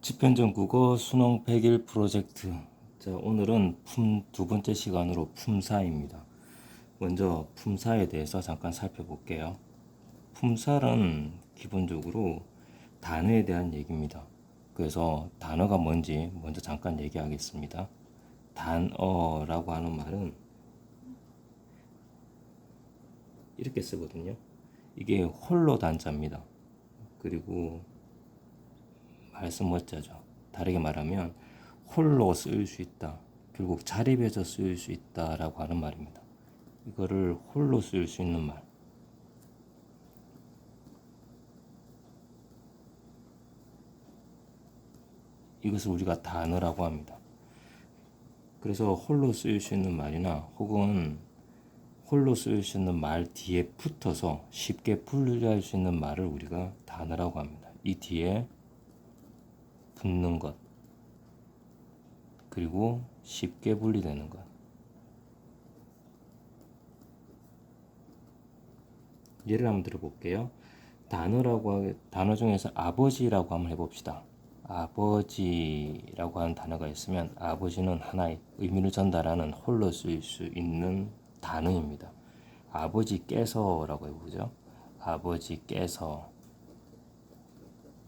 지편전국어 수능 100일 프로젝트. 자, 오늘은 두 번째 시간으로 품사입니다. 먼저 품사에 대해서 잠깐 살펴볼게요. 품사는 기본적으로 단어에 대한 얘기입니다. 그래서 단어가 뭔지 먼저 잠깐 얘기하겠습니다. 단어라고 하는 말은 이렇게 쓰거든요. 이게 홀로 단자입니다. 그리고 말씀 멋자죠. 다르게 말하면 홀로 쓰일 수 있다. 결국 자립해서 쓰일 수 있다라고 하는 말입니다. 이거를 홀로 쓰일 수 있는 말. 이것을 우리가 단어라고 합니다. 그래서 홀로 쓰일 수 있는 말이나 혹은 홀로 쓰일 수 있는 말 뒤에 붙어서 쉽게 분류할 수 있는 말을 우리가 단어라고 합니다. 이 뒤에 붙는 것, 그리고 쉽게 분리되는 것. 예를 한번 들어볼게요. 단어 중에서 아버지라고 한번 해봅시다. 아버지라고 하는 단어가 있으면 아버지는 하나의 의미를 전달하는 홀로 쓰일 수 있는 단어입니다. 아버지께서라고 해보죠. 아버지께서.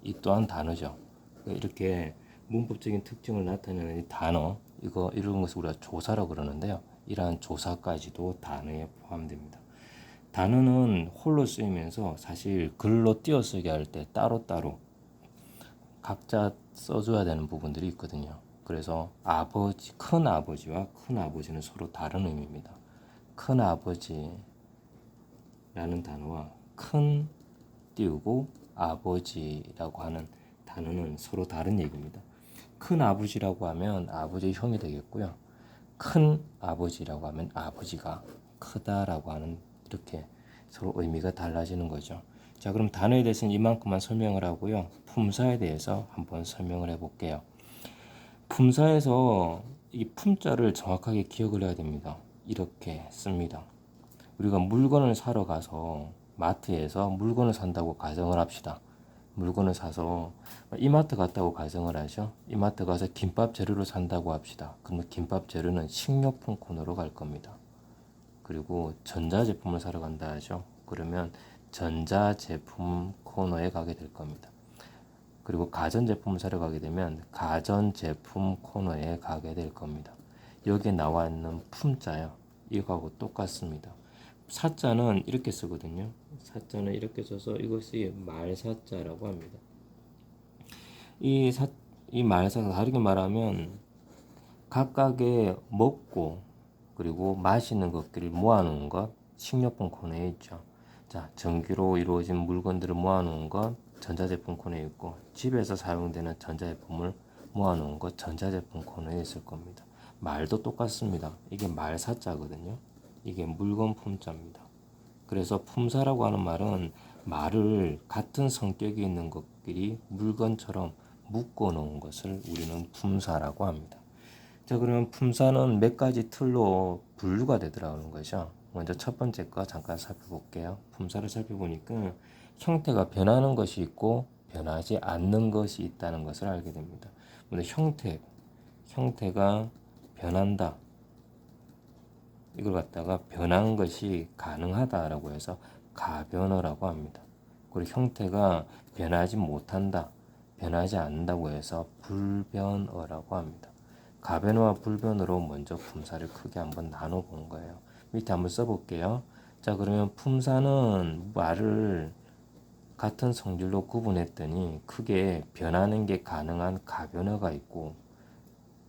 이 또한 단어죠. 이렇게 문법적인 특징을 나타내는 이 단어, 이런 것을 우리가 조사라고 그러는데요. 이러한 조사까지도 단어에 포함됩니다. 단어는 홀로 쓰이면서 사실 글로 띄어쓰기 할 때 따로따로 각자 써줘야 되는 부분들이 있거든요. 그래서 큰 아버지와 큰 아버지는 서로 다른 의미입니다. 큰 아버지라는 단어와 큰 띄우고 아버지라고 하는 단어는 서로 다른 얘기입니다. 큰 아버지라고 하면 아버지의 형이 되겠고요. 큰 아버지라고 하면 아버지가 크다라고 하는, 이렇게 서로 의미가 달라지는 거죠. 자, 그럼 단어에 대해서는 이만큼만 설명을 하고요. 품사에 대해서 한번 설명을 해볼게요. 품사에서 이 품자를 정확하게 기억을 해야 됩니다. 이렇게 씁니다. 우리가 물건을 사러 가서 마트에서 물건을 산다고 가정을 합시다. 물건을 사서 이마트 갔다고 가정을 하죠. 이마트 가서 김밥 재료를 산다고 합시다. 그러면 김밥 재료는 식료품 코너로 갈 겁니다. 그리고 전자제품을 사러 간다 하죠. 그러면 전자제품 코너에 가게 될 겁니다. 그리고 가전제품을 사러 가게 되면 가전제품 코너에 가게 될 겁니다. 여기에 나와 있는 품자요. 이거하고 똑같습니다. 사자는 이렇게 쓰거든요. 사자는 이렇게 써서 이것이 말사자라고 합니다. 이 말사가 다르게 말하면 각각의 먹고 그리고 마시는 것들을 모아놓은 것, 식료품 코너에 있죠. 자, 전기로 이루어진 물건들을 모아놓은 것, 전자제품 코너에 있고, 집에서 사용되는 전자제품을 모아놓은 것, 전자제품 코너에 있을 겁니다. 말도 똑같습니다. 이게 말사자거든요. 이게 물건 품자입니다. 그래서 품사라고 하는 말은 말을 같은 성격이 있는 것끼리 물건처럼 묶어 놓은 것을 우리는 품사라고 합니다. 자, 그러면 품사는 몇 가지 틀로 분류가 되더라는 거죠. 먼저 첫 번째 거 잠깐 살펴볼게요. 품사를 살펴보니까 형태가 변하는 것이 있고 변하지 않는 것이 있다는 것을 알게 됩니다. 먼저 형태가 변한다. 이걸 갖다가 변한 것이 가능하다라고 해서 가변어라고 합니다. 그리고 형태가 변하지 못한다, 변하지 않는다고 해서 불변어라고 합니다. 가변어와 불변어로 먼저 품사를 크게 한번 나눠본 거예요. 밑에 한번 써볼게요. 자, 그러면 품사는 말을 같은 성질로 구분했더니 크게 변하는 게 가능한 가변어가 있고,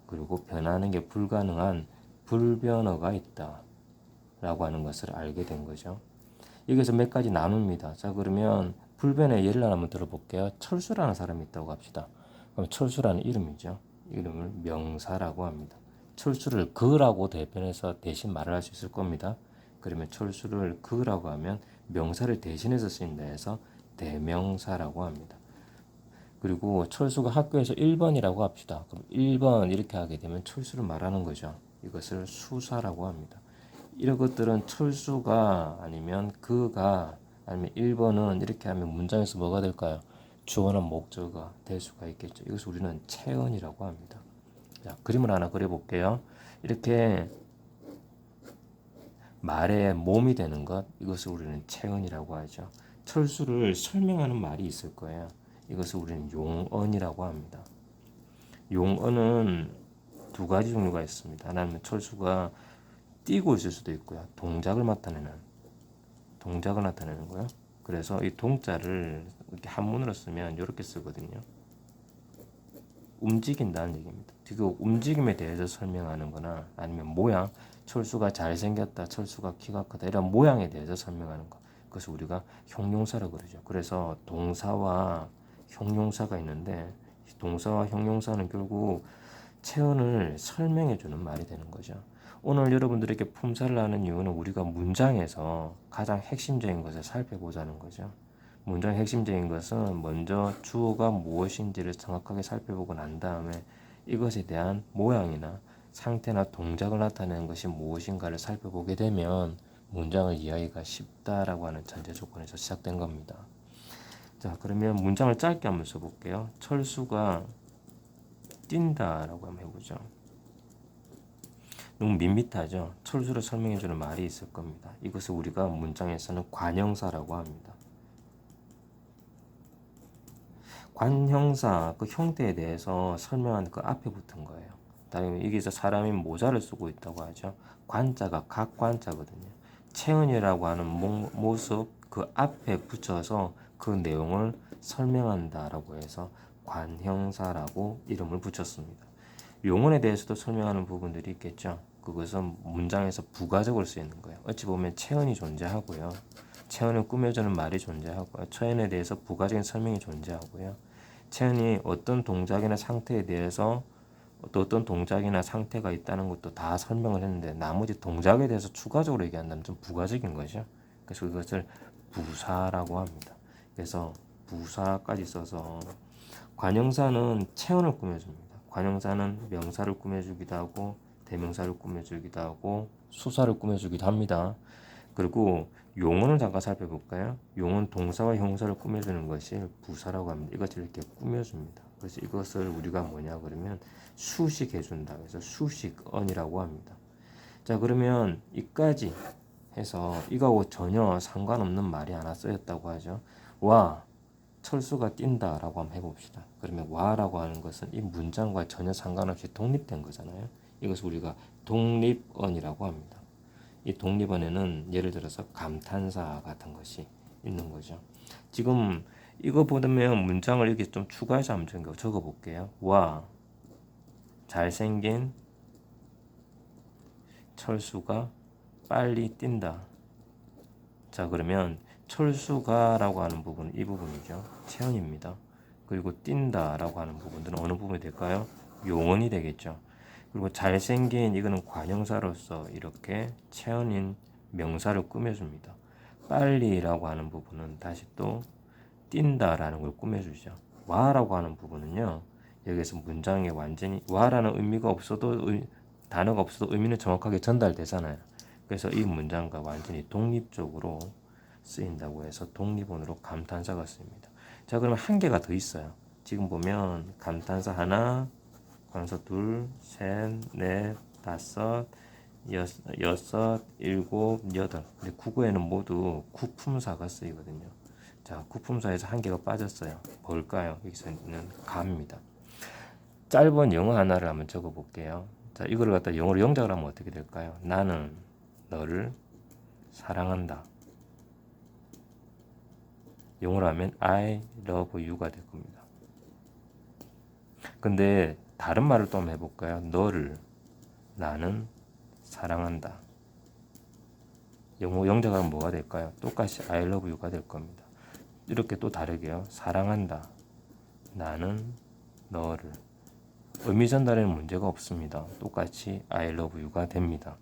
그리고 변하는 게 불가능한 불변어가 있다 라고 하는 것을 알게 된 거죠. 여기서 몇 가지 나눕니다. 자, 그러면 불변의 예를 한번 들어볼게요. 철수라는 사람이 있다고 합시다. 그럼 철수라는 이름이죠. 이름을 명사라고 합니다. 철수를 그라고 대변해서 대신 말을 할 수 있을 겁니다. 그러면 철수를 그라고 하면 명사를 대신해서 쓰인다 해서 대명사라고 합니다. 그리고 철수가 학교에서 1번이라고 합시다. 그럼 1번 이렇게 하게 되면 철수를 말하는 거죠. 이것을 수사라고 합니다. 이런 것들은 철수가 아니면 그가 아니면 1번은 이렇게 하면 문장에서 뭐가 될까요? 주어나 목적어가 될 수가 있겠죠. 이것을 우리는 체언이라고 합니다. 자, 그림을 하나 그려볼게요. 이렇게 말의 몸이 되는 것, 이것을 우리는 체언이라고 하죠. 철수를 설명하는 말이 있을 거예요. 이것을 우리는 용언이라고 합니다. 용언은 두 가지 종류가 있습니다. 하나는 철수가 뛰고 있을 수도 있고요. 동작을 나타내는 거예요. 그래서 이 동자를 이렇게 한문으로 쓰면 이렇게 쓰거든요. 움직인다는 얘기입니다. 그 움직임에 대해서 설명하는 거나 아니면 모양, 철수가 잘생겼다, 철수가 키가 크다 이런 모양에 대해서 설명하는 거. 그것을 우리가 형용사라고 그러죠. 그래서 동사와 형용사가 있는데 동사와 형용사는 결국 체언을 설명해 주는 말이 되는 거죠. 오늘 여러분들에게 품사를 하는 이유는 우리가 문장에서 가장 핵심적인 것을 살펴보자는 거죠. 문장의 핵심적인 것은 먼저 주어가 무엇인지를 정확하게 살펴보고 난 다음에 이것에 대한 모양이나 상태나 동작을 나타내는 것이 무엇인가를 살펴보게 되면 문장을 이해하기가 쉽다라고 하는 전제 조건에서 시작된 겁니다. 자, 그러면 문장을 짧게 한번 써볼게요. 철수가 뛴다라고 한번 해보죠. 너무 밋밋하죠. 철수를 설명해주는 말이 있을 겁니다. 이것을 우리가 문장에서는 관형사라고 합니다. 관형사 그 형태에 대해서 설명하는 그 앞에 붙은 거예요. 다른 여기서 사람이 모자를 쓰고 있다고 하죠. 관자가 각관자거든요. 체언이라고 하는 모습 그 앞에 붙여서 그 내용을 설명한다라고 해서 관형사라고 이름을 붙였습니다. 용언에 대해서도 설명하는 부분들이 있겠죠. 그것은 문장에서 부가적으로 쓰이는 거예요. 어찌 보면 체언이 존재하고요. 체언을 꾸며주는 말이 존재하고요. 체언에 대해서 부가적인 설명이 존재하고요. 체언이 어떤 동작이나 상태에 대해서 어떤 동작이나 상태가 있다는 것도 다 설명을 했는데 나머지 동작에 대해서 추가적으로 얘기한다면 좀 부가적인 거죠. 그래서 이것을 부사라고 합니다. 그래서 부사까지 써서 관형사는 체언을 꾸며줍니다. 관형사는 명사를 꾸며주기도 하고 대명사를 꾸며주기도 하고 수사를 꾸며주기도 합니다. 그리고 용언을 잠깐 살펴볼까요? 용언 동사와 형사를 꾸며주는 것이 부사라고 합니다. 이것을 이렇게 꾸며줍니다. 그래서 이것을 우리가 뭐냐 그러면 수식해준다. 그래서 수식언이라고 합니다. 자, 그러면 이까지 해서 이거하고 전혀 상관없는 말이 하나 쓰였다고 하죠. 와, 철수가 뛴다라고 한번 해봅시다. 그러면 와라고 하는 것은 이 문장과 전혀 상관없이 독립된 거잖아요. 이것을 우리가 독립언이라고 합니다. 이 독립언에는 예를 들어서 감탄사 같은 것이 있는 거죠. 지금 이거 보면 문장을 이렇게 좀 추가해서 한번 적어볼게요. 와, 잘생긴 철수가 빨리 뛴다. 자, 그러면 철수가라고 하는 부분은 이 부분이죠. 체언입니다. 그리고 뛴다라고 하는 부분들은 어느 부분이 될까요? 용언이 되겠죠. 그리고 잘생긴 이거는 관형사로서 이렇게 체언인 명사를 꾸며줍니다. 빨리라고 하는 부분은 다시 또 뛴다라는 걸 꾸며주죠. 와라고 하는 부분은요. 여기서 문장에 완전히 와라는 의미가 없어도 단어가 없어도 의미는 정확하게 전달되잖아요. 그래서 이 문장과 완전히 독립적으로 쓰인다고 해서 독립언으로 감탄사가 쓰입니다. 자, 그러면 한 개가 더 있어요. 지금 보면 감탄사 하나, 관사 둘, 셋, 넷, 다섯, 여섯, 일곱, 여덟. 근데 국어에는 모두 구품사가 쓰이거든요. 자, 구품사에서 한 개가 빠졌어요. 뭘까요? 여기서는 가입니다. 짧은 영어 하나를 한번 적어볼게요. 자, 이거를 갖다 영어로 영작을 하면 어떻게 될까요? 나는 너를 사랑한다. 영어로 하면 I love you가 될 겁니다. 근데 다른 말을 또 한번 해볼까요? 너를 나는 사랑한다. 영어 영작하면 뭐가 될까요? 똑같이 I love you가 될 겁니다. 이렇게 또 다르게요. 사랑한다. 나는 너를. 의미 전달에는 문제가 없습니다. 똑같이 I love you가 됩니다.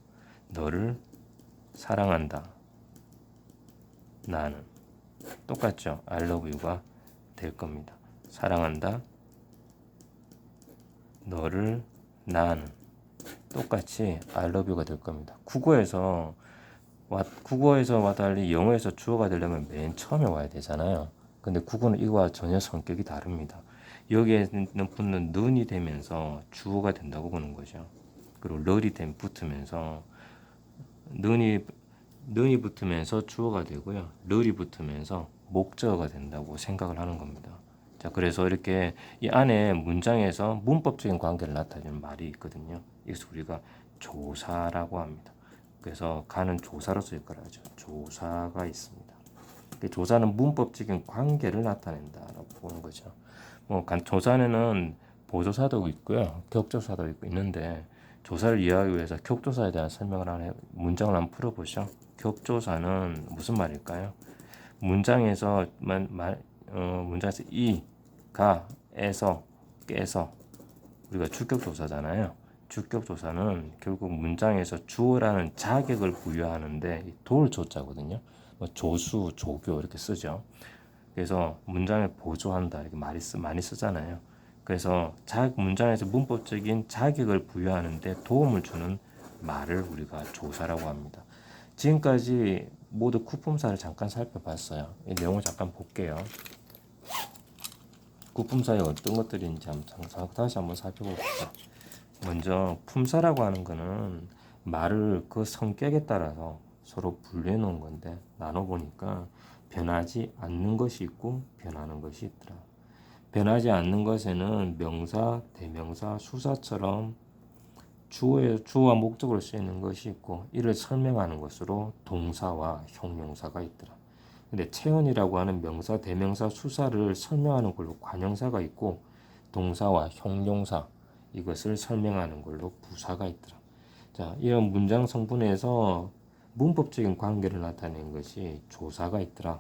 너를 사랑한다. 나는. 똑같죠? I love you가 될 겁니다. 사랑한다. 너를 나는. 똑같이 I love you가 될 겁니다. 국어에서와 달리 영어에서 주어가 되려면 맨 처음에 와야 되잖아요. 근데 국어는 이거와 전혀 성격이 다릅니다. 여기에는 붙는 는이 되면서 주어가 된다고 보는 거죠. 그리고 럴이 붙으면서 는이 붙으면서 주어가 되고요. 럴이 붙으면서 목적어가 된다고 생각을 하는 겁니다. 자, 그래서 이렇게 이 안에 문장에서 문법적인 관계를 나타내는 말이 있거든요. 이것을 우리가 조사라고 합니다. 그래서 가는 조사로 쓸 거라죠. 조사가 있습니다. 조사는 문법적인 관계를 나타낸다라고 보는 거죠. 뭐 조사는 보조사도 있고요, 격조사도 있는데 조사를 이해하기 위해서 격조사에 대한 설명을 하는 문장을 한번 풀어보죠. 격조사는 무슨 말일까요? 문장에서 문장에서 이, 가, 에서, 깨서 우리가 주격조사잖아요. 주격조사는 결국 문장에서 주어라는 자격을 부여하는데 도를 조자거든요. 뭐 조수, 조교 이렇게 쓰죠. 그래서 문장을 보조한다 이렇게 많이 쓰잖아요. 그래서 문장에서 문법적인 자격을 부여하는데 도움을 주는 말을 우리가 조사라고 합니다. 지금까지 모두 구품사를 잠깐 살펴봤어요. 이 내용을 잠깐 볼게요. 구품사에 어떤 것들이 있는지 다시 한번 살펴봅시다. 먼저 품사라고 하는 거는 말을 그 성격에 따라서 서로 분류해 놓은 건데 나눠보니까 변하지 않는 것이 있고 변하는 것이 있더라. 변하지 않는 것에는 명사, 대명사, 수사처럼 주어와 목적으로 쓰이는 것이 있고 이를 설명하는 것으로 동사와 형용사가 있더라. 근데 체언이라고 하는 명사, 대명사, 수사를 설명하는 걸로 관형사가 있고 동사와 형용사 이것을 설명하는 걸로 부사가 있더라. 자, 이런 문장 성분에서 문법적인 관계를 나타내는 것이 조사가 있더라.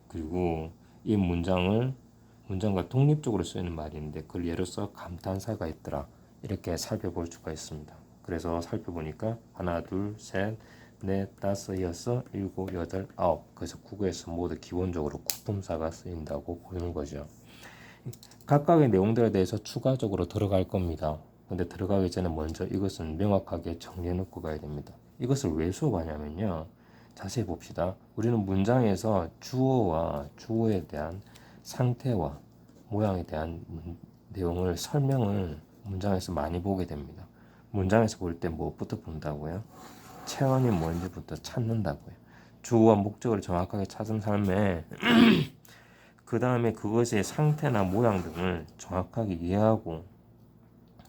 그리고 이 문장과 독립적으로 쓰이는 말인데 그걸 예로서 감탄사가 있더라. 이렇게 살펴볼 수가 있습니다. 그래서 살펴보니까 하나, 둘, 셋, 넷, 다섯, 여섯, 일곱, 여덟, 아홉. 그래서 국어에서 모두 기본적으로 구품사가 쓰인다고 보는 거죠. 각각의 내용들에 대해서 추가적으로 들어갈 겁니다. 근데 들어가기 전에 먼저 이것은 명확하게 정리해 놓고 가야 됩니다. 이것을 왜 수업하냐면요. 자세히 봅시다. 우리는 문장에서 주어와 주어에 대한 상태와 모양에 대한 내용을 설명을 문장에서 많이 보게 됩니다. 문장에서 볼 때 무엇부터 본다고요? 체언이 뭔지부터 찾는다고요. 주어와 목적을 정확하게 찾은 삶에 그 다음에 그것의 상태나 모양 등을 정확하게 이해하고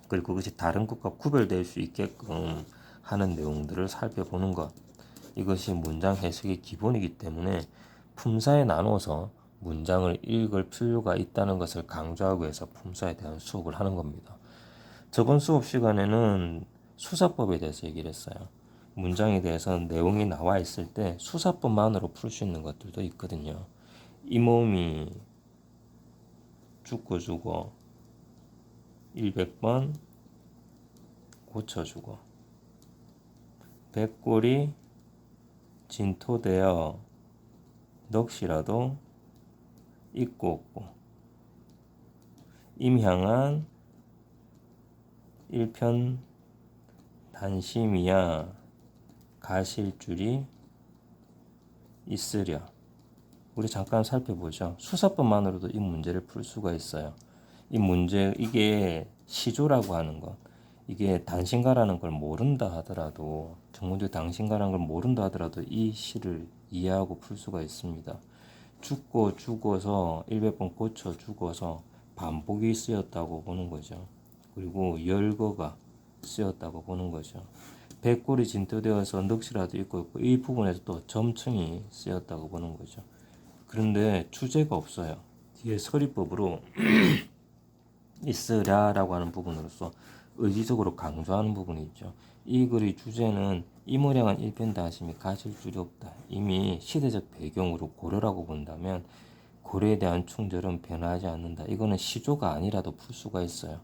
그리고 그것이 다른 것과 구별될 수 있게끔 하는 내용들을 살펴보는 것. 이것이 문장 해석의 기본이기 때문에 품사에 나눠서 문장을 읽을 필요가 있다는 것을 강조하기 위해서 품사에 대한 수업을 하는 겁니다. 저번 수업 시간에는 수사법에 대해서 얘기를 했어요. 문장에 대해서 내용이 나와 있을 때 수사법만으로 풀 수 있는 것들도 있거든요. 이 몸이 죽고 죽어 100번 고쳐주고 백골이 진토되어 넋이라도 있고 없고 임향한 일편 단심이야 가실 줄이 있으랴. 우리 잠깐 살펴보죠. 수사법만으로도 이 문제를 풀 수가 있어요. 이게 시조라고 하는 것, 이게 단신가라는 걸 모른다 하더라도, 정문적 단신가라는 걸 모른다 하더라도 이 시를 이해하고 풀 수가 있습니다. 죽고 죽어서 100번 고쳐 죽어서 반복이 쓰였다고 보는 거죠. 그리고 열거가 쓰였다고 보는 거죠. 백골이 진토되어서 넋이라도 있고 이 부분에서 또 점층이 쓰였다고 보는 거죠. 그런데 주제가 없어요. 뒤에 서리법으로 있으랴라고 하는 부분으로서 의지적으로 강조하는 부분이 있죠. 이 글의 주제는 이모량한 일편단심이 가실 줄이 없다. 이미 시대적 배경으로 고려라고 본다면 고려에 대한 충절은 변하지 않는다. 이거는 시조가 아니라도 풀 수가 있어요.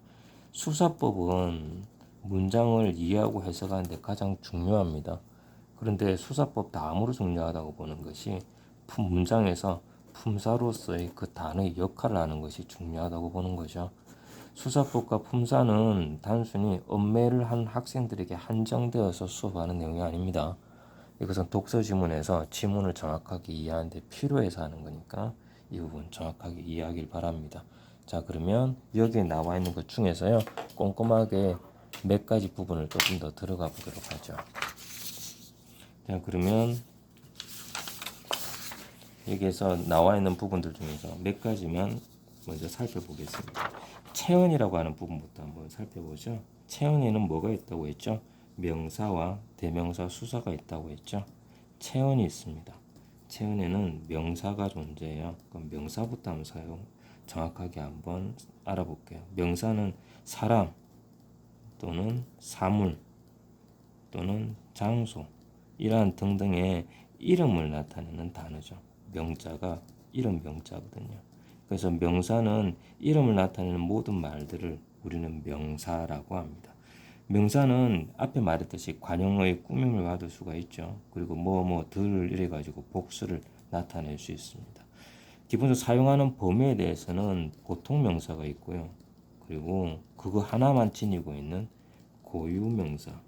수사법은 문장을 이해하고 해석하는데 가장 중요합니다. 그런데 수사법 다음으로 중요하다고 보는 것이 문장에서 품사로서의 그 단어의 역할을 하는 것이 중요하다고 보는 거죠. 수사법과 품사는 단순히 엄매를 한 학생들에게 한정되어서 수업하는 내용이 아닙니다. 이것은 독서 지문에서 지문을 정확하게 이해하는 데 필요해서 하는 거니까 이 부분 정확하게 이해하길 바랍니다. 자, 그러면 여기에 나와 있는 것 중에서요, 꼼꼼하게 몇 가지 부분을 조금 더 들어가 보도록 하죠. 자, 그러면 여기에서 나와 있는 부분들 중에서 몇 가지만 먼저 살펴보겠습니다. 체언이라고 하는 부분부터 한번 살펴보죠. 체언에는 뭐가 있다고 했죠? 명사와 대명사 수사가 있다고 했죠. 체언이 있습니다. 체언에는 명사가 존재해요. 그럼 명사부터 한번 정확하게 한번 알아볼게요. 명사는 사람 또는 사물 또는 장소, 이러한 등등의 이름을 나타내는 단어죠. 명자가 이름 명자거든요. 그래서 명사는 이름을 나타내는 모든 말들을 우리는 명사라고 합니다. 명사는 앞에 말했듯이 관용어의 꾸밈을 받을 수가 있죠. 그리고 들 이래가지고 복수를 나타낼 수 있습니다. 기본적으로 사용하는 범위에 대해서는 보통 명사가 있고요. 그리고 그거 하나만 지니고 있는 고유 명사,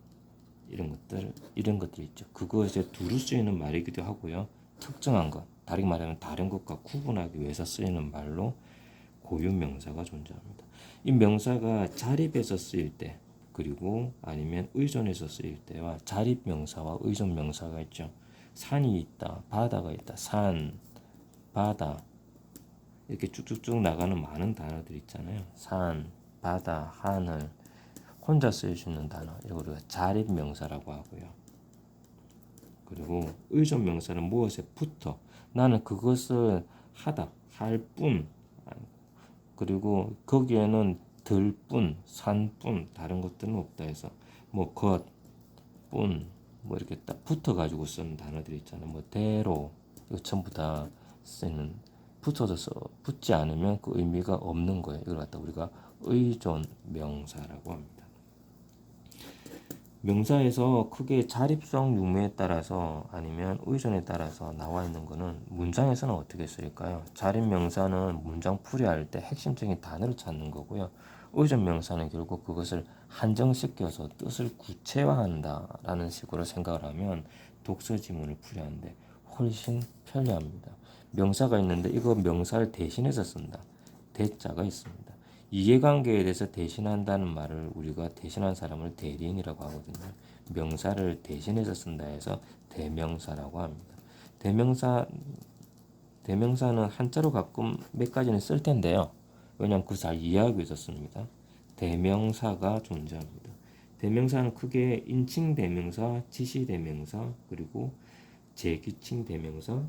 이런 것들이 있죠. 그것에 두루 쓰이는 말이기도 하고요. 특정한 것, 다르게 말하면 다른 것과 구분하기 위해서 쓰이는 말로 고유 명사가 존재합니다. 이 명사가 자립해서 쓰일 때, 그리고 아니면 의존해서 쓰일 때와 자립 명사와 의존 명사가 있죠. 산이 있다, 바다가 있다, 산, 바다, 이렇게 쭉쭉쭉 나가는 많은 단어들 있잖아요. 산, 바다, 하늘, 혼자 쓰일 수 있는 단어, 이걸 우리가 자립 명사라고 하고요. 그리고 의존 명사는 무엇에 붙어, 나는 그것을 하다, 할 뿐, 그리고 거기에는 들 뿐, 산 뿐, 다른 것들은 없다 해서 것, 뿐, 이렇게 딱 붙어 가지고 쓰는 단어들이 있잖아요. 대로, 이거 전부 다 쓰는, 붙지 않으면 그 의미가 없는 거예요. 이걸 갖다 우리가 의존 명사라고 합니다. 명사에서 크게 자립성 유무에 따라서 아니면 의존에 따라서 나와 있는 거는 문장에서는 어떻게 쓰일까요? 자립 명사는 문장 풀이할 때 핵심적인 단어를 찾는 거고요. 의존 명사는 결국 그것을 한정시켜서 뜻을 구체화한다라는 식으로 생각을 하면 독서 지문을 풀이하는데 훨씬 편리합니다. 명사가 있는데 이거 명사를 대신해서 쓴다. 대자가 있습니다. 이해관계에 대해서 대신한다는 말을 우리가 대신한 사람을 대리인이라고 하거든요. 명사를 대신해서 쓴다 해서 대명사라고 합니다. 대명사는 한자로 가끔 몇 가지는 쓸 텐데요. 왜냐하면 그 잘 이해하기 위해서 씁니다. 대명사가 존재합니다. 대명사는 크게 인칭 대명사, 지시 대명사, 그리고 제규칭 대명사,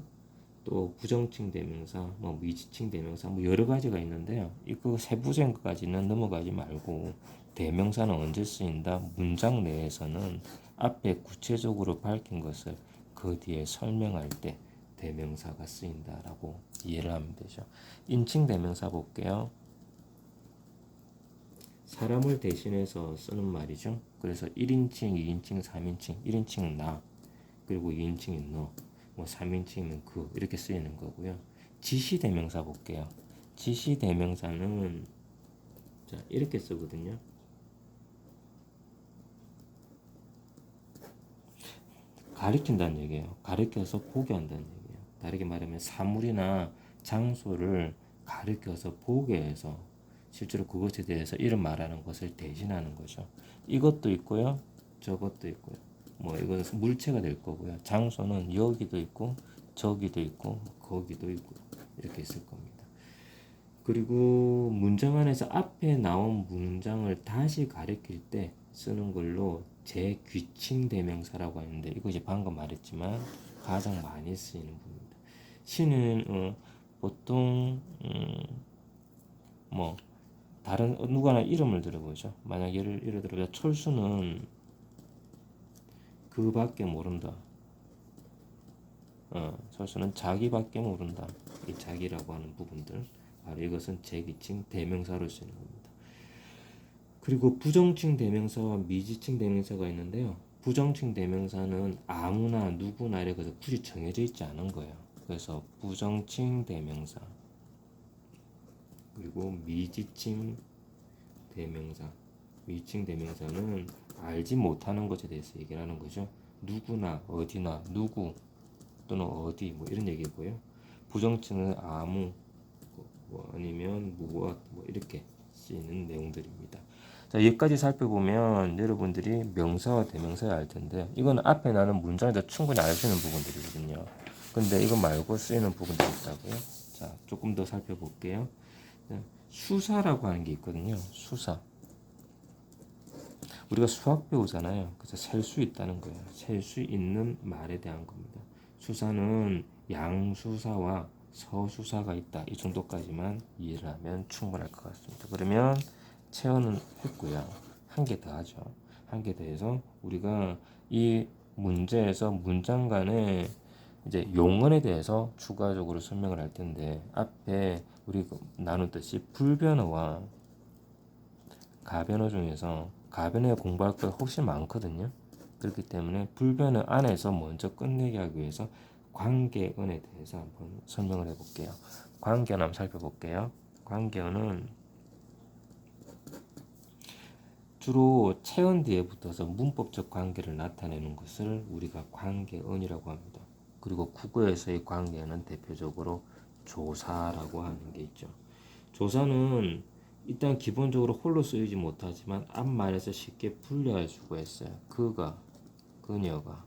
또 부정칭 대명사, 미지칭 대명사, 여러 가지가 있는데요. 이거 세부적인 것까지는 넘어가지 말고 대명사는 언제 쓰인다? 문장 내에서는 앞에 구체적으로 밝힌 것을 그 뒤에 설명할 때 대명사가 쓰인다라고 이해를 하면 되죠. 인칭 대명사 볼게요. 사람을 대신해서 쓰는 말이죠. 그래서 1인칭, 2인칭, 3인칭, 1인칭은 나, 그리고 2인칭은 너, 3인칭은 그, 이렇게 쓰이는 거고요. 지시 대명사 볼게요. 지시 대명사는 자, 이렇게 쓰거든요. 가리킨다는 얘기예요. 가리켜서 보게 한다는 얘기예요. 다르게 말하면 사물이나 장소를 가리켜서 보게 해서 실제로 그것에 대해서 이런 말하는 것을 대신하는 거죠. 이것도 있고요. 저것도 있고요. 이것은 물체가 될 거고요. 장소는 여기도 있고 저기도 있고 거기도 있고 이렇게 있을 겁니다. 그리고 문장 안에서 앞에 나온 문장을 다시 가리킬 때 쓰는 걸로 제귀칭 대명사라고 하는데 이거 이제 방금 말했지만 가장 많이 쓰이는 부분입니다. 시는 보통 다른 누구나 이름을 들어보죠. 만약 예를 들어 철수는 그밖에 모른다. 철수는 자기밖에 모른다. 이 자기라고 하는 부분들, 바로 이것은 제기칭 대명사로 쓰는 겁니다. 그리고 부정칭 대명사와 미지칭 대명사가 있는데요. 부정칭 대명사는 아무나 누구나 이렇게 굳이 정해져 있지 않은 거예요. 그래서 부정칭 대명사, 그리고 미지칭 대명사. 미지칭 대명사는 알지 못하는 것에 대해서 얘기를 하는 거죠. 누구나, 어디나, 누구 또는 어디 이런 얘기고요. 부정칭은 아무, 뭐 아니면 무엇 뭐 이렇게 쓰이는 내용들입니다. 자, 여기까지 살펴보면 여러분들이 명사와 대명사를 알 텐데 이건 앞에 나는 문장에서 충분히 알 수 있는 부분들이거든요. 근데 이거 말고 쓰이는 부분들이 있다고요. 자, 조금 더 살펴볼게요. 수사라고 하는 게 있거든요. 수사. 우리가 수학 배우잖아요. 그래서 셀 수 있다는 거예요. 셀 수 있는 말에 대한 겁니다. 수사는 양수사와 서수사가 있다. 이 정도까지만 이해를 하면 충분할 것 같습니다. 그러면 체언은 했고요. 한 개 더 하죠. 한 개 더해서 우리가 이 문제에서 문장 간의 이제 용언에 대해서 추가적으로 설명을 할 텐데 앞에 우리 나눴듯이 불변어와 가변어 중에서 가변어에 공부할 거 훨씬 많거든요. 그렇기 때문에 불변어 안에서 먼저 끝내게 하기 위해서 관계언에 대해서 한번 설명을 해볼게요. 관계언 한번 살펴볼게요. 관계언은 주로 체언 뒤에 붙어서 문법적 관계를 나타내는 것을 우리가 관계언이라고 합니다. 그리고 국어에서의 관계언은 대표적으로 조사라고 하는 게 있죠. 조사는 일단 기본적으로 홀로 쓰이지 못하지만 앞말에서 쉽게 분류할 수가 있어요. 그가, 그녀가.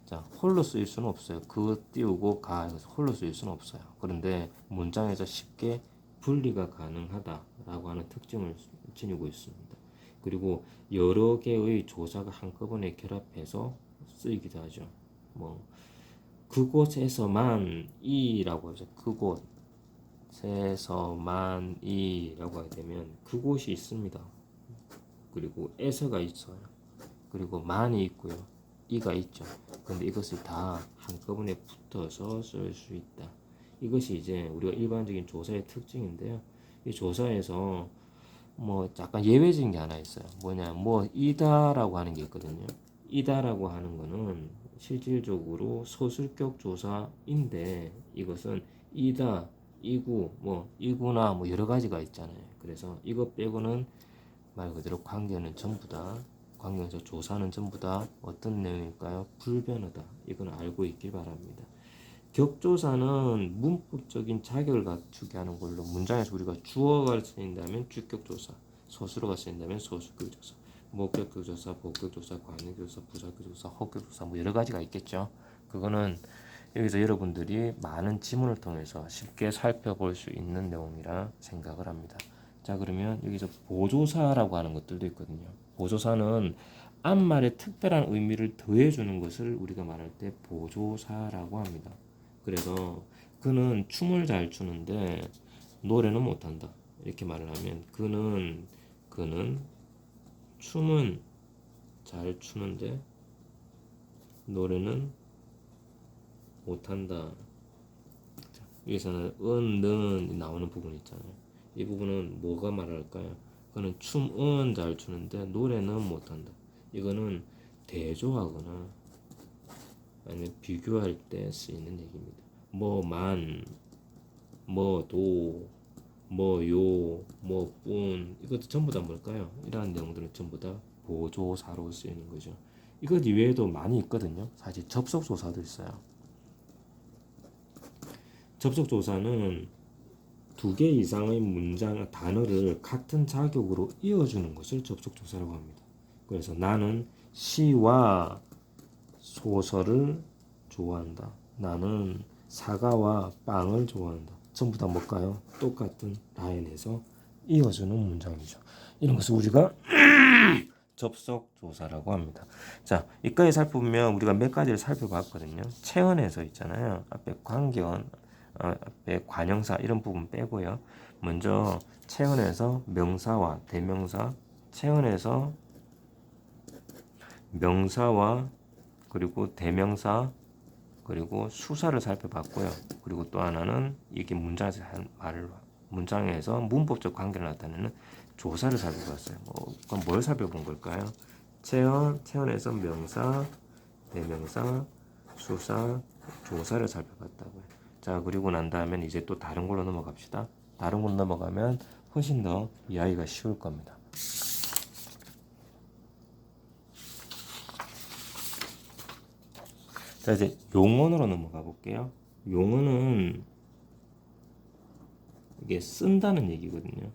자, 홀로 쓰일 수는 없어요. 그 띄우고 가 해서 홀로 쓰일 수는 없어요. 그런데 문장에서 쉽게 분리가 가능하다라고 하는 특징을 지니고 있습니다. 그리고 여러 개의 조사가 한꺼번에 결합해서 쓰이기도 하죠. 뭐 그곳에서만이라고 하죠. 그곳에서만이라고 하게 되면 그곳이 있습니다. 그리고 에서가 있어요. 그리고 만이 있고요. 이가 있죠. 그런데 이것을 다 한꺼번에 붙어서 쓸 수 있다. 이것이 이제 우리가 일반적인 조사의 특징인데요. 이 조사에서 뭐 약간 예외적인 게 하나 있어요. 뭐냐, 뭐 이다라고 하는 게 있거든요. 이다라고 하는 거는 실질적으로 서술격 조사인데 이것은 이다, 이구, 뭐 이구나 뭐 여러 가지가 있잖아요. 그래서 이것 빼고는 말 그대로 관계는 전부 다 관계에서 조사는 전부 다 어떤 내용일까요? 불변하다. 이건 알고 있길 바랍니다. 격조사는 문법적인 자격을 갖추게 하는 걸로 문장에서 우리가 주어가 쓰인다면 주격조사, 서술어가 쓰인다면 서술격조사, 목격격조사, 복격조사, 관계조사, 부사격조사, 허격조사 뭐 여러 가지가 있겠죠. 그거는 여기서 여러분들이 많은 지문을 통해서 쉽게 살펴볼 수 있는 내용이라 생각을 합니다. 자, 그러면 여기서 보조사라고 하는 것들도 있거든요. 보조사는 앞말에 특별한 의미를 더해주는 것을 우리가 말할 때 보조사라고 합니다. 그래서 그는 춤을 잘 추는데 노래는 못한다. 이렇게 말을 하면 그는 춤은 잘 추는데 노래는 못한다. 자, 여기서는 는 나오는 부분 있잖아요. 이 부분은 뭐가 말할까요? 그는 춤은 잘 추는데 노래는 못한다. 이거는 대조하거나 아니면 비교할 때 쓰이는 얘기입니다. 뭐만, 뭐도, 뭐요, 뭐뿐 이것도 전부 다 뭘까요? 이러한 내용들은 전부 다 보조사로 쓰이는 거죠. 이것 이외에도 많이 있거든요. 사실 접속조사도 있어요. 접속조사는 두 개 이상의 문장, 단어를 같은 자격으로 이어주는 것을 접속조사라고 합니다. 그래서 나는 시와 소설을 좋아한다. 나는 사과와 빵을 좋아한다. 전부 다 뭘까요? 똑같은 라인에서 이어주는 문장이죠. 이런 것을 우리가 접속조사라고 합니다. 자, 이까지 살펴보면 우리가 몇 가지를 살펴봤거든요. 체언에서 있잖아요. 앞에 관계언, 앞에 관형사 이런 부분 빼고요. 먼저 체언에서 명사와 대명사, 체언에서 명사와 그리고 대명사 그리고 수사를 살펴봤고요. 그리고 또 하나는 이게 문장에서 한 말을 문장에서 문법적 관계를 나타내는 조사를 살펴봤어요. 그럼 뭘 살펴본 걸까요? 체언에서 명사, 대명사, 수사, 조사를 살펴봤다고요. 자, 그리고 난 다음엔 이제 또 다른 걸로 넘어갑시다. 다른 걸로 넘어가면 훨씬 더 이해하기가 쉬울 겁니다. 자, 이제 용언으로 넘어가 볼게요. 용언은 이게 쓴다는 얘기거든요.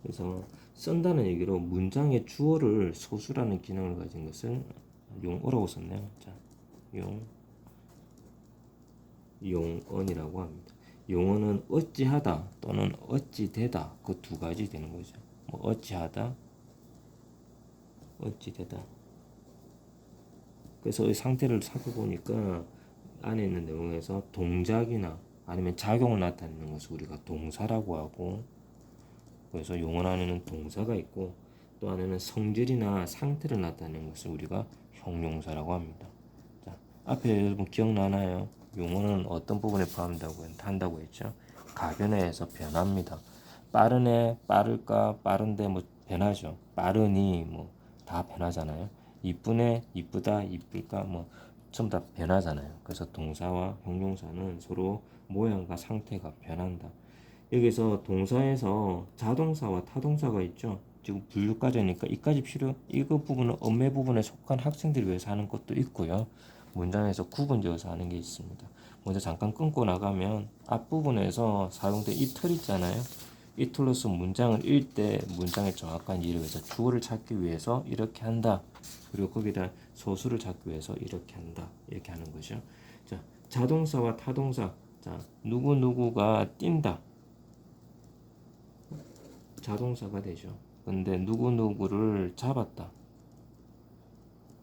그래서 쓴다는 얘기로 문장의 주어를 소수라는 기능을 가진 것을 용어라고 썼네요. 자, 용언이라고 합니다. 용언은 어찌하다 또는 어찌되다 그 두 가지 되는 거죠. 뭐 어찌하다, 어찌되다. 그래서 이 상태를 살펴보니까 안에 있는 내용에서 동작이나 아니면 작용을 나타내는 것을 우리가 동사라고 하고, 그래서 용언 안에는 동사가 있고 또 안에는 성질이나 상태를 나타내는 것을 우리가 형용사라고 합니다. 자, 앞에 여러분 기억나나요? 용언은 어떤 부분에 포함한다고 했죠? 가변에서 변합니다. 빠르네, 빠를까, 빠른데 뭐 변하죠. 빠르니 뭐 다 변하잖아요. 이쁘네, 이쁘다, 이쁠까 뭐 전부 다 변하잖아요. 그래서 동사와 형용사는 서로 모양과 상태가 변한다. 여기서 동사에서 자동사와 타동사가 있죠. 지금 분류까지 하니까 이거 부분은 언매 부분에 속한 학생들을 위해서 하는 것도 있고요. 문장에서 구분지어서 하는 게 있습니다. 먼저 잠깐 끊고 나가면 앞부분에서 사용된 이 틀 있잖아요. 이 틀로서 문장을 읽을 때 문장의 정확한 이해를 위해서 주어를 찾기 위해서 이렇게 한다. 그리고 거기다 소수를 찾기 위해서 이렇게 한다. 이렇게 하는 거죠. 자, 자동사와 타동사. 자, 누구누구가 뛴다. 자동사가 되죠. 근데 누구누구를 잡았다.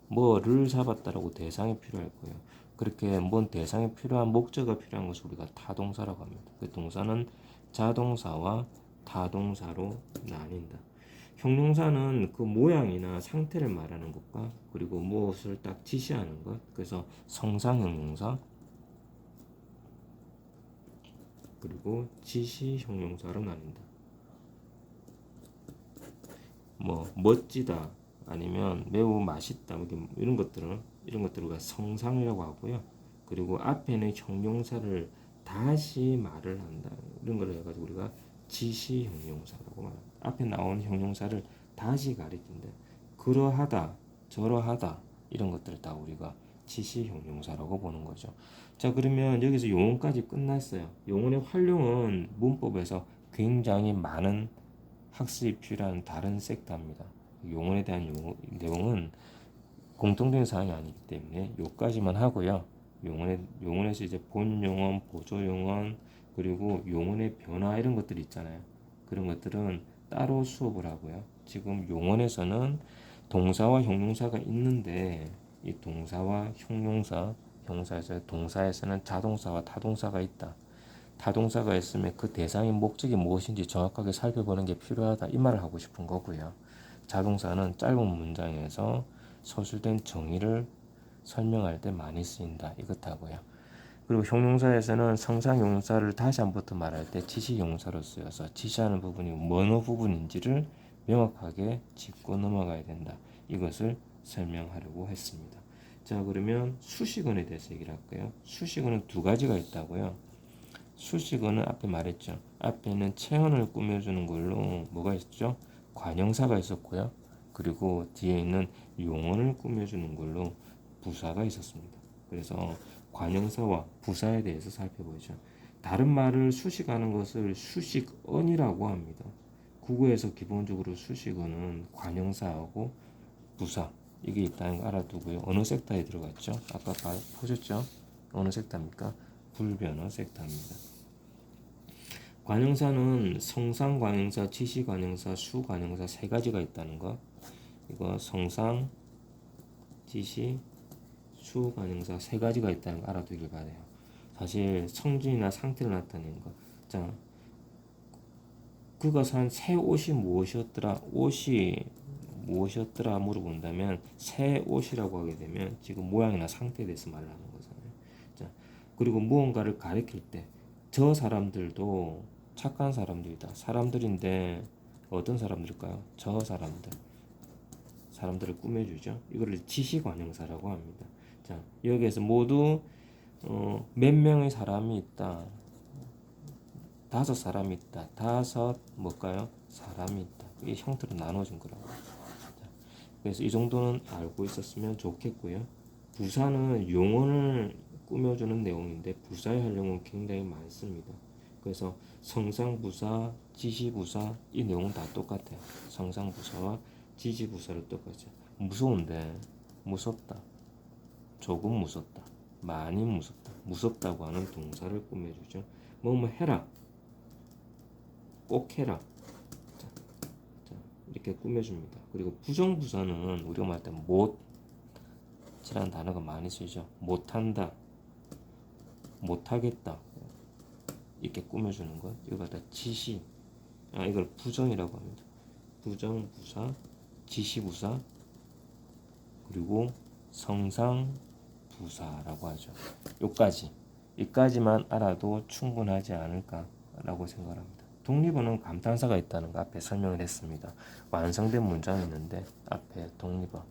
뭐를 잡았다라고 대상이 필요할 거예요. 그렇게 뭔 대상이 필요한 목적어가 필요한 것을 우리가 타동사라고 합니다. 그 동사는 자동사와 타동사로 나뉜다. 형용사는 그 모양이나 상태를 말하는 것과 그리고 무엇을 딱 지시하는 것. 그래서 성상형용사 그리고 지시형용사로 나뉜다. 뭐 멋지다 아니면 매우 맛있다 뭐 이런 것들을 우리가 성상이라고 하고요. 그리고 앞에는 형용사를 다시 말을 한다 이런 걸 해가지고 우리가 지시 형용사라고 말합니다. 앞에 나온 형용사를 다시 가리킨다. 그러하다, 저러하다 이런 것들을 다 우리가 지시 형용사라고 보는 거죠. 자, 그러면 여기서 용어까지 끝났어요. 용어의 활용은 문법에서 굉장히 많은 학습이 필요한 다른 섹터입니다. 용어에 대한 내용은 공통된 사항이 아니기 때문에 여기까지만 하고요. 용언에서 이제 본용언, 보조용언, 그리고 용언의 변화 이런 것들이 있잖아요. 그런 것들은 따로 수업을 하고요. 지금 용언에서는 동사와 형용사가 있는데 이 동사와 동사에서는 자동사와 타동사가 있다. 타동사가 있으면 그 대상의 목적이 무엇인지 정확하게 살펴보는 게 필요하다. 이 말을 하고 싶은 거고요. 자동사는 짧은 문장에서 서술된 정의를 설명할 때 많이 쓰인다. 이것하고요. 그리고 형용사에서는 성상용사를 다시 한번더 말할 때 지시용사로 쓰여서 지시하는 부분이 어느 부분인지를 명확하게 짚고 넘어가야 된다. 이것을 설명하려고 했습니다. 자, 그러면 수식어에 대해서 얘기를 할까요? 수식어는 두 가지가 있다고요. 수식어는 앞에 말했죠. 앞에는 체언을 꾸며주는 걸로 뭐가 있죠? 관형사가 있었고요. 그리고 뒤에 있는 용언을 꾸며주는 걸로 부사가 있었습니다. 그래서 관형사와 부사에 대해서 살펴보죠. 다른 말을 수식하는 것을 수식언이라고 합니다. 국어에서 기본적으로 수식어는 관형사하고 부사 이게 있다는 거 알아두고요. 어느 섹터에 들어갔죠? 아까 보셨죠? 어느 섹터입니까? 불변어 섹터입니다. 관형사는 성상 관형사, 지시 관형사, 수 관형사 세 가지가 있다는 거. 이거 성상, 지시, 수 관형사 세 가지가 있다는 거 알아두길 바래요. 사실 성질이나 상태를 나타내는 거. 자, 그가 산 새 옷이 무엇이었더라? 옷이 무엇이었더라 물어본다면 새 옷이라고 하게 되면 지금 모양이나 상태에 대해서 말을 하는 거잖아요. 자, 그리고 무언가를 가리킬 때 저 사람들도 착한 사람들이다. 사람들인데 어떤 사람들일까요? 저 사람들을 꾸며주죠. 이거를 지시관형사라고 합니다. 자, 여기에서 모두 몇 명의 사람이 있다. 5 사람이 있다. 5 뭘까요? 사람이 있다. 이 형태로 나눠진 거라고. 자, 그래서 이 정도는 알고 있었으면 좋겠고요. 부사는 용언을 꾸며주는 내용인데 부사의 활용은 굉장히 많습니다. 그래서 성상부사, 지시부사 이 내용은 다 똑같아요. 성상부사와 지시부사를 똑같이. 무서운데 무섭다, 조금 무섭다, 많이 무섭다, 무섭다고 하는 동사를 꾸며주죠. 뭐뭐 해라, 꼭 해라. 자, 이렇게 꾸며줍니다. 그리고 부정부사는 우리가 말할 때 못이라는 단어가 많이 쓰이죠. 못한다, 못하겠다 이렇게 꾸며주는 것. 이거 갖다 지시, 이걸 부정이라고 합니다. 부정부사, 지시부사, 그리고 성상부사라고 하죠. 여기까지만 알아도 충분하지 않을까라고 생각합니다. 독립어는 감탄사가 있다는 거 앞에 설명을 했습니다. 완성된 문장이 있는데 앞에 독립어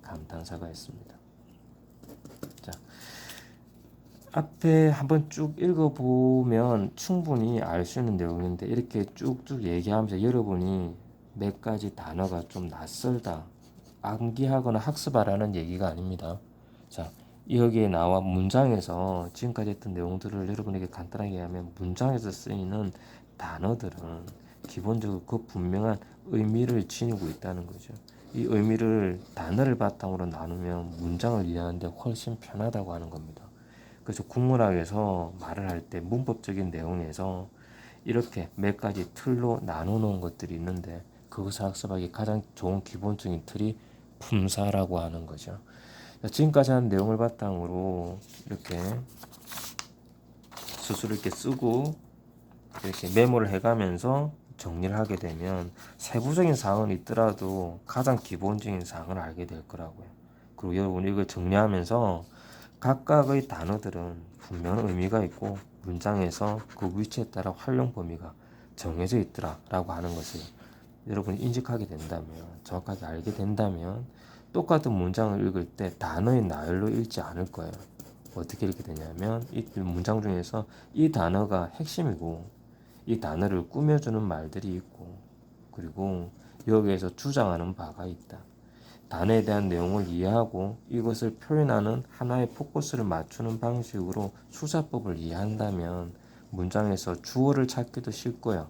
감탄사가 있습니다. 자, 앞에 한번 쭉 읽어보면 충분히 알 수 있는 내용인데 이렇게 쭉쭉 얘기하면서 여러분이 몇 가지 단어가 좀 낯설다, 암기하거나 학습하라는 얘기가 아닙니다. 자, 여기에 나와 문장에서 지금까지 했던 내용들을 여러분에게 간단하게 하면 문장에서 쓰이는 단어들은 기본적으로 그 분명한 의미를 지니고 있다는 거죠. 이 의미를 단어를 바탕으로 나누면 문장을 이해하는데 훨씬 편하다고 하는 겁니다. 그래서 국문학에서 말을 할 때 문법적인 내용에서 이렇게 몇 가지 틀로 나눠 놓은 것들이 있는데 그것을 학습하기 가장 좋은 기본적인 틀이 품사라고 하는 거죠. 지금까지 한 내용을 바탕으로 이렇게 스스로 이렇게 쓰고 이렇게 메모를 해가면서 정리를 하게 되면 세부적인 사항은 있더라도 가장 기본적인 사항을 알게 될 거라고요. 그리고 여러분이 이걸 정리하면서 각각의 단어들은 분명한 의미가 있고 문장에서 그 위치에 따라 활용 범위가 정해져 있더라라고 하는 것을 여러분이 인식하게 된다면, 정확하게 알게 된다면 똑같은 문장을 읽을 때 단어의 나열로 읽지 않을 거예요. 어떻게 읽게 되냐면 이 문장 중에서 이 단어가 핵심이고 이 단어를 꾸며주는 말들이 있고 그리고 여기에서 주장하는 바가 있다. 단어에 대한 내용을 이해하고 이것을 표현하는 하나의 포커스를 맞추는 방식으로 수사법을 이해한다면 문장에서 주어를 찾기도 쉽고요.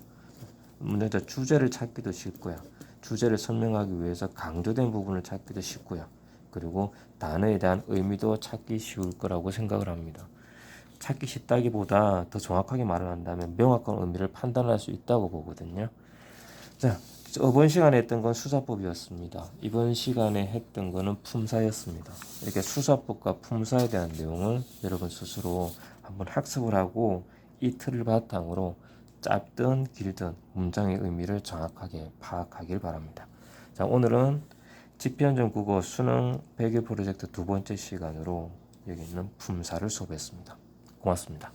문장에서 주제를 찾기도 쉽고요. 주제를 설명하기 위해서 강조된 부분을 찾기도 쉽고요. 그리고 단어에 대한 의미도 찾기 쉬울 거라고 생각을 합니다. 찾기 쉽다기보다 더 정확하게 말을 한다면 명확한 의미를 판단할 수 있다고 보거든요. 자, 저번 시간에 했던 건 수사법이었습니다. 이번 시간에 했던 거는 품사였습니다. 이렇게 수사법과 품사에 대한 내용을 여러분 스스로 한번 학습을 하고 이 틀을 바탕으로 짧든 길든 문장의 의미를 정확하게 파악하길 바랍니다. 자, 오늘은 지피현정 국어 수능 100일 프로젝트 두 번째 시간으로 여기 있는 품사를 수업했습니다. 고맙습니다.